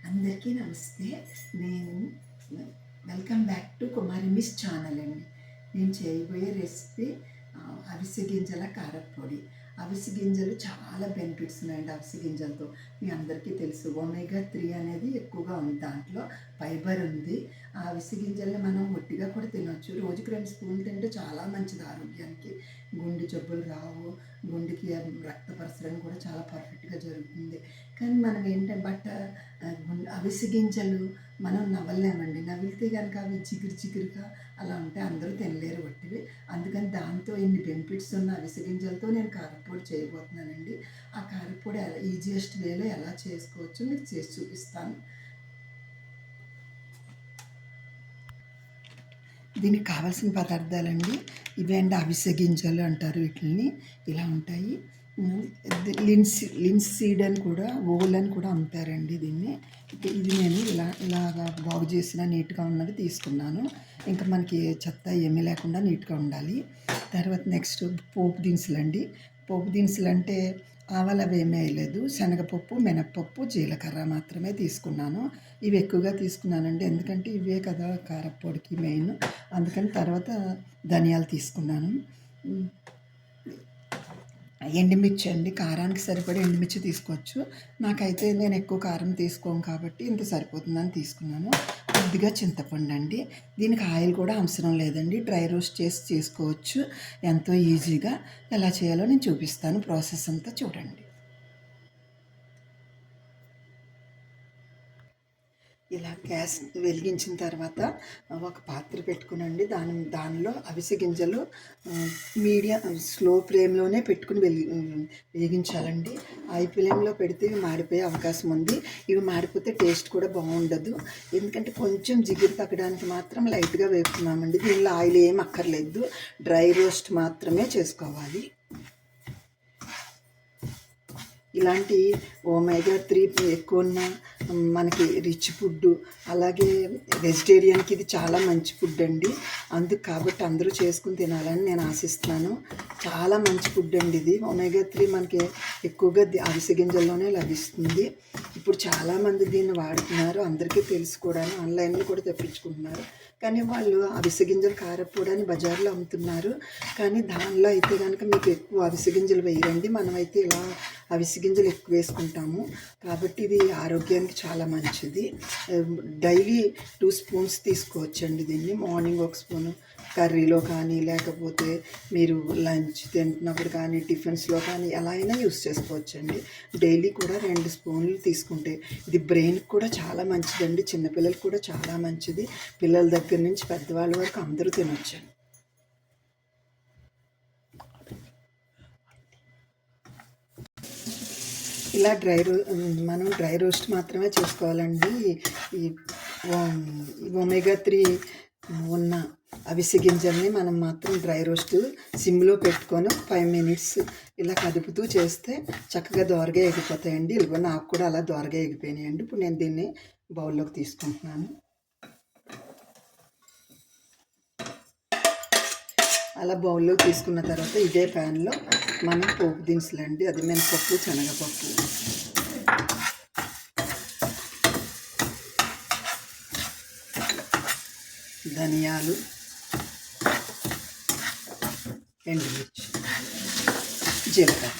అందరికీ నమస్తే. నేను welcome back to Kumari miss channel అండి. నేను చేయబోయే రెసిపీ అవిసె గింజల కారప్పొడి. అవిసె గింజలు చాలా బెనిఫిట్స్ ఉన్నాయండి. అవిసె గింజలతో మీ అందరికీ తెలుసు, ఒమేగా 3 అనేది ఎక్కువగా ఉంది, దాంట్లో ఫైబర్ ఉంది. ఆ అవిసె గింజల్ని మనం ఒట్టిగా కూడా తినొచ్చు. రోజుకి 2 స్పూన్లు తింటే చాలా మంచిది ఆరోగ్యానికి. గుండె జబ్బులు రావు, గుండెకి రక్త ప్రసరణ కూడా చాలా పర్ఫెక్ట్గా జరుగుతుంది. కానీ మనం ఏంటంటే అవిసె గింజలు మనం నవ్వలేమండి. నవిలితే కనుక అవి చిగురుగా అలా ఉంటే అందరూ తినలేరు వట్టివి. అందుకని దాంతో ఇన్ని బెనిఫిట్స్ ఉన్న అవిసె గింజలతో నేను కారప్పొడి చేయబోతున్నానండి. ఆ కారప్పొడి ఈజియెస్ట్ వేలో ఎలా చేసుకోవచ్చో మీకు చేసి చూపిస్తాను. దీనికి కావాల్సిన పదార్థాలండి ఇవే అండి. అవిసె గింజలు అంటారు వీటిని, ఇలా ఉంటాయి. లిన్స్ సీడ్ అని కూడా, ఓల్ అని కూడా అమ్ముతారండి దీన్ని. ఇది నేను ఇలాగా బాగు చేసిన నీట్గా ఉన్నది తీసుకున్నాను. ఇంకా మనకి చెత్త ఏమీ లేకుండా నీట్గా ఉండాలి. తర్వాత నెక్స్ట్ పోపు దినుసులు అండి. పోపు దినుసులు అంటే ఆవాలు అవి ఏమీ వేయలేదు. శనగపప్పు, మినప్పప్పు, జీలకర్ర మాత్రమే తీసుకున్నాను. ఇవి ఎక్కువగా తీసుకున్నానండి, ఎందుకంటే ఇవే కదా కారప్పొడికి మెయిన్. అందుకని తర్వాత ధనియాలు తీసుకున్నాను. ఎండుమిర్చి అండి, కారానికి సరిపడే ఎండుమిర్చి తీసుకోవచ్చు. నాకైతే నేను ఎక్కువ కారం తీసుకోను కాబట్టి ఇంత సరిపోతుందని తీసుకున్నాను. కొద్దిగా చింతపండు అండి. దీనికి ఆయిల్ కూడా అవసరం లేదండి, డ్రై రోస్ట్ చేసి చేసుకోవచ్చు ఎంతో ఈజీగా. ఎలా చేయాలో నేను చూపిస్తాను, ప్రాసెస్ అంతా చూడండి. ఇలా గ్యాస్ వెలిగించిన తర్వాత ఒక పాత్ర పెట్టుకునండి. దానిలో అవిసె గింజలు మీడియం స్లో ఫ్లేమ్లోనే పెట్టుకుని వేగించాలండి. హై ఫ్లేమ్లో పెడితే ఇవి మాడిపోయే అవకాశం ఉంది. ఇవి మాడిపోతే టేస్ట్ కూడా బాగుండదు. ఎందుకంటే కొంచెం జిగురు తగ్గడానికి మాత్రం లైట్గా వేపుతున్నామండి. దీనిలో ఆయిల్ ఏం అక్కర్లేదు, డ్రై రోస్ట్ మాత్రమే చేసుకోవాలి. ఇలాంటి ఒమేగా 3 ఎక్కువ ఉన్న మనకి రిచ్ ఫుడ్, అలాగే వెజిటేరియన్కి ఇది చాలా మంచి ఫుడ్ అండి. కాబట్టి అందరూ చేసుకుని తినాలని నేను ఆశిస్తున్నాను. చాలా మంచి ఫుడ్ అండి ఇది. ఒమేగా 3 మనకి ఎక్కువగా అవిసె గింజల్లోనే లభిస్తుంది. ఇప్పుడు చాలామంది దీన్ని వాడుతున్నారు, అందరికీ తెలుసు కూడా, ఆన్లైన్లో కూడా తెప్పించుకుంటున్నారు. కానీ వాళ్ళు అవిసె గింజలు కారప్పొడి అని బజార్లో అమ్ముతున్నారు. కానీ దానిలో అయితే కనుక మీకు ఎక్కువ అవిసె గింజలు వేయరండి. మనమైతే ఇలా అవిసె గింజలు ఎక్కువ వేసుకుంటాము కాబట్టి ఇది ఆరోగ్యానికి చాలా మంచిది. డైలీ 2 స్పూన్స్ తీసుకోవచ్చండి దీన్ని. మార్నింగ్ 1 స్పూను కర్రీలో కానీ, లేకపోతే మీరు లంచ్ తింటున్నప్పుడు కానీ, టిఫిన్స్లో కానీ ఎలా అయినా యూస్ చేసుకోవచ్చండి. డైలీ కూడా 2 స్పూన్లు తీసుకుంటే ఇది బ్రెయిన్కి కూడా చాలా మంచిదండి. చిన్నపిల్లలకు కూడా చాలా మంచిది. పిల్లల దగ్గర నుంచి పెద్దవాళ్ళ వరకు అందరూ తినొచ్చండి. ఇలా మనం డ్రై రోస్ట్ మాత్రమే చేసుకోవాలండి. ఈ ఒమేగా 3 ఉన్న అవిసె గింజల్ని మనం మాత్రం డ్రై రోస్ట్ సిమ్లో పెట్టుకొని 5 మినిట్స్ ఇలా కదుపుతూ చేస్తే చక్కగా దోరగా ఎగిపోతాయండి. ఇదిగో నాకు కూడా అలా దోరగా ఎగిపోయినాయండి. ఇప్పుడు నేను దీన్ని బౌల్లోకి తీసుకుంటున్నాను. అలా బౌల్లో తీసుకున్న తర్వాత ఇదే ప్యాన్లో మనం పోపు దినుసులు అండి, అది మినపప్పు, శనగపప్పు, ధనియాలు, ఎండుమిర్చి, జీలకర్ర,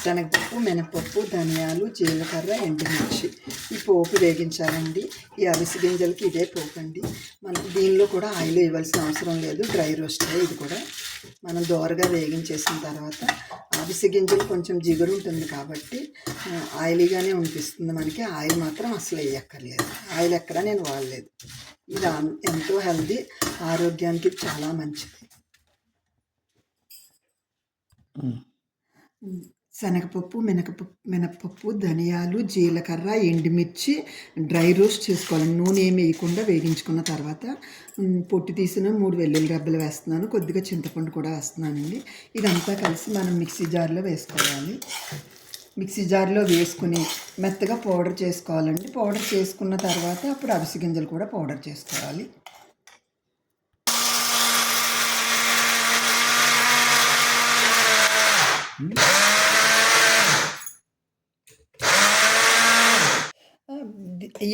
శనగపప్పు, మినపప్పు, ధనియాలు, జీలకర్ర, ఎండుమిర్చి ఈ పోపు వేగించాలండి. ఈ అవిసె గింజలకి ఇదే పోపు అండి. మనం దీనిలో కూడా ఆయిల్ వేయవలసిన అవసరం లేదు, డ్రై రోస్ట్. ఇది కూడా మనం దోరగా వేగించేసిన తర్వాత అవిసె గింజలు కొంచెం జిగురు ఉంటుంది కాబట్టి ఆయిలీగానే అనిపిస్తుంది మనకి. ఆయిల్ మాత్రం అసలు వేయక్కర్లేదు, ఆయిల్ ఎక్కడ నేను వాడలేదు. ఇది ఎంతో హెల్దీ, ఆరోగ్యానికి చాలా మంచిది. శనగపప్పు, మినపప్పు, ధనియాలు, జీలకర్ర, ఎండుమిర్చి డ్రై రోస్ట్ చేసుకోవాలి. నూనె ఏమి వేయకుండా వేగించుకున్న తర్వాత పొట్టు తీసిన 3 వెల్లుల్లి రెబ్బలు వేస్తున్నాను, కొద్దిగా చింతపండు కూడా వేస్తున్నానండి. ఇదంతా కలిసి మనం మిక్సీ జార్లో వేసుకోవాలి. మిక్సీ జార్లో వేసుకుని మెత్తగా పౌడర్ చేసుకోవాలండి. పౌడర్ చేసుకున్న తర్వాత అప్పుడు అవిసె గింజలు కూడా పౌడర్ చేసుకోవాలి. ఈ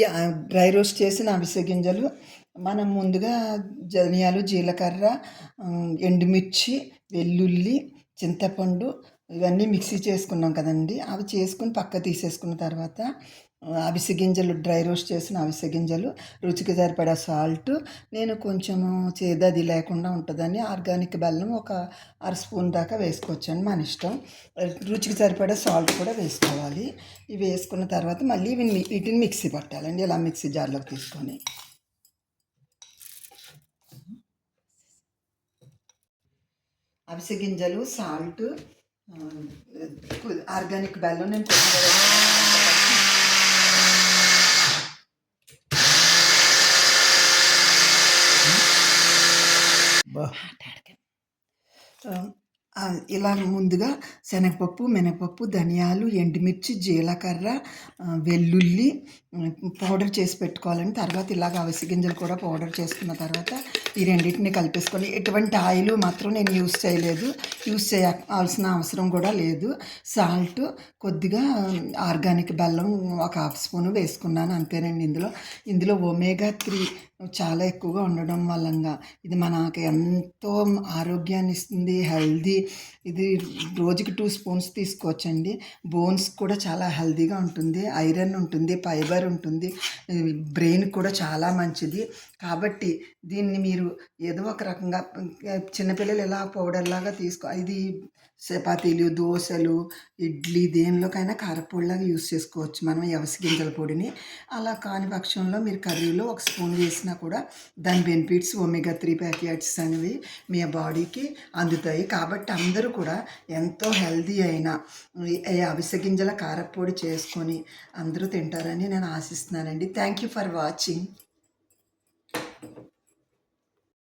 డ్రై రోస్ట్ చేసిన అవిసె గింజలు మనం ముందుగా ధనియాలు, జీలకర్ర, ఎండుమిర్చి, వెల్లుల్లి, చింతపండు ఇవన్నీ మిక్సీ చేసుకున్నాం కదండి. అవి చేసుకుని పక్క తీసేసుకున్న తర్వాత అవిసె గింజలు, డ్రై రోస్ట్ చేసిన అవిసె గింజలు, రుచికి సరిపడా సాల్ట్, నేను కొంచెము చేదది లేకుండా ఉంటుందని ఆర్గానిక్ బెల్లం ఒక అర స్పూన్ దాకా వేసుకోవచ్చండి, మన ఇష్టం. రుచికి సరిపడా సాల్ట్ కూడా వేసుకోవాలి. ఇవి వేసుకున్న తర్వాత మళ్ళీ వీటిని మిక్సీ పట్టాలండి. ఇలా మిక్సీ జార్లోకి తీసుకొని అవిసె గింజలు, సాల్ట్, ఆర్గానిక్ బెల్లం నేను ఇలా ముందుగా శనగపప్పు, మినపప్పు, ధనియాలు, ఎండుమిర్చి, జీలకర్ర, వెల్లుల్లి పౌడర్ చేసి పెట్టుకోవాలండి. తర్వాత ఇలాగ అవిసె గింజలు కూడా పౌడర్ చేసుకున్న తర్వాత ఈ రెండింటిని కలిపేసుకొని, ఎటువంటి ఆయిల్ మాత్రం నేను యూస్ చేయలేదు, యూస్ చేయాల్సిన అవసరం కూడా లేదు. సాల్ట్, కొద్దిగా ఆర్గానిక్ బెల్లం ఒక హాఫ్ స్పూన్ వేసుకున్నాను, అంతేనండి. ఇందులో ఒమేగా-3 చాలా ఎక్కువగా ఉండడం వలన ఇది మనకి ఎంతో ఆరోగ్యాన్ని ఇస్తుంది, హెల్దీ. ఇది రోజుకి 2 స్పూన్స్ తీసుకోవచ్చండి. బోన్స్ కూడా చాలా హెల్దీగా ఉంటుంది, ఐరన్ ఉంటుంది, ఫైబర్ ఉంటుంది, బ్రెయిన్ కూడా చాలా మంచిది. కాబట్టి దీన్ని మీరు ఏదో ఒక రకంగా చిన్నపిల్లలు ఎలా పౌడర్లాగా ఇది చపాతీలు, దోశలు, ఇడ్లీ దేనిలోకైనా కారపొడిలాగా యూస్ చేసుకోవచ్చు మనం ఈ అవిసె గింజల పొడిని. అలా కాని పక్షంలో మీరు కర్రీలో ఒక స్పూన్ వేసినా కూడా దాని బెనిఫిట్స్ ఒమేగా-3 ఫ్యాటీ అనేవి మీ బాడీకి అందుతాయి. కాబట్టి అందరూ కూడా ఎంతో హెల్దీ అయిన ఈ అవిసె గింజల కారపొడి చేసుకొని అందరూ తింటారని నేను ఆశిస్తున్నానండి. Thank you for watching.